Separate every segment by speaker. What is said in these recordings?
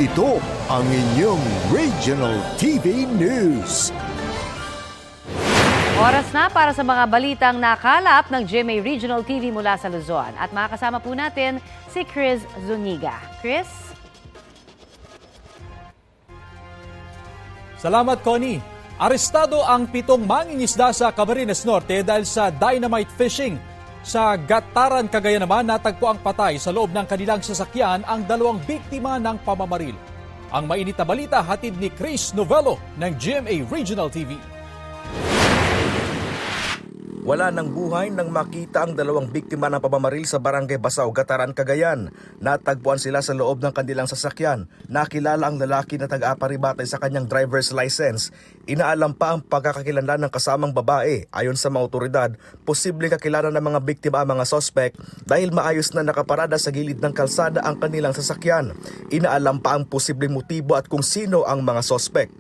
Speaker 1: Ito ang inyong Regional TV News.
Speaker 2: Oras na para sa mga balitang nakalap ng GMA Regional TV mula sa Luzon. At makakasama po natin si Chris Zuniga. Chris?
Speaker 3: Salamat, Connie. Arestado ang 7 mangingisda sa Camarines Norte dahil sa dynamite fishing. Sa Gataran, Cagayan naman, natagpo ang patay sa loob ng kanilang sasakyan ang 2 biktima ng pamamaril. Ang mainit na balita hatid ni Chris Novello ng GMA Regional TV.
Speaker 4: Wala ng buhay nang makita ang 2 biktima ng pamamaril sa Barangay Basaw, Gataran, Cagayan. Natagpuan sila sa loob ng kanilang sasakyan. Nakilala ang lalaki na tag-aparibatay sa kanyang driver's license. Inaalam pa ang pagkakakilanlan ng kasamang babae. Ayon sa mga otoridad, posibleng kakilala ng mga biktima ang mga sospek dahil maayos na nakaparada sa gilid ng kalsada ang kanilang sasakyan. Inaalam pa ang posibleng motibo at kung sino ang mga sospek.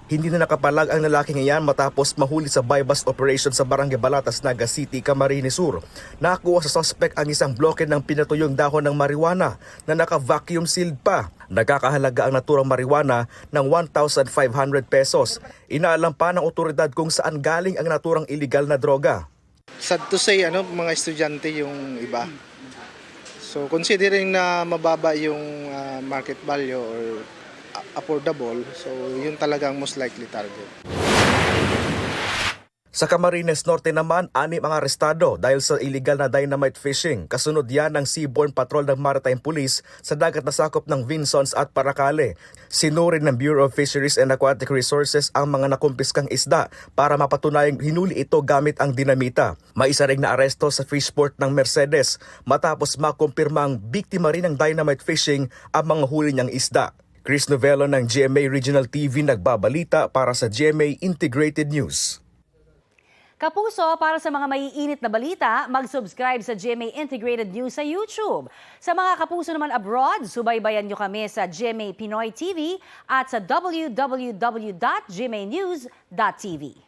Speaker 4: Hindi na nakapalag ang lalaki ngayon matapos mahuli sa buy-bust operation sa Barangay Balatas, Naga City, Camarines Sur. Nakuha sa suspect ang isang bloke ng pinatuyong dahon ng marijuana na naka-vacuum sealed pa. Nagkakahalaga ang naturang marijuana ng 1,500 pesos. Inaalam pa ng otoridad kung saan galing ang naturang illegal na droga.
Speaker 5: Sad to say, mga estudyante yung iba. So considering na mababa yung market value or affordable, so yun talagang most likely target.
Speaker 4: Sa Camarines Norte naman, 6 ang arestado dahil sa illegal na dynamite fishing. Kasunod yan ng Seaborne Patrol ng Maritime Police sa dagat na sakop ng Vinsons at Paracale. Sinurin ng Bureau of Fisheries and Aquatic Resources ang mga nakumpiskang isda para mapatunayang hinuli ito gamit ang dinamita. May isa ring naaresto sa fishport ng Mercedes matapos makumpirmang biktima rin ng dynamite fishing ang mga huli niyang isda. Chris Novello ng GMA Regional TV nagbabalita para sa GMA Integrated News.
Speaker 2: Kapuso, para sa mga maiinit na balita, mag-subscribe sa GMA Integrated News sa YouTube. Sa mga kapuso naman abroad, subaybayan nyo kami sa GMA Pinoy TV at sa www.gmanews.tv.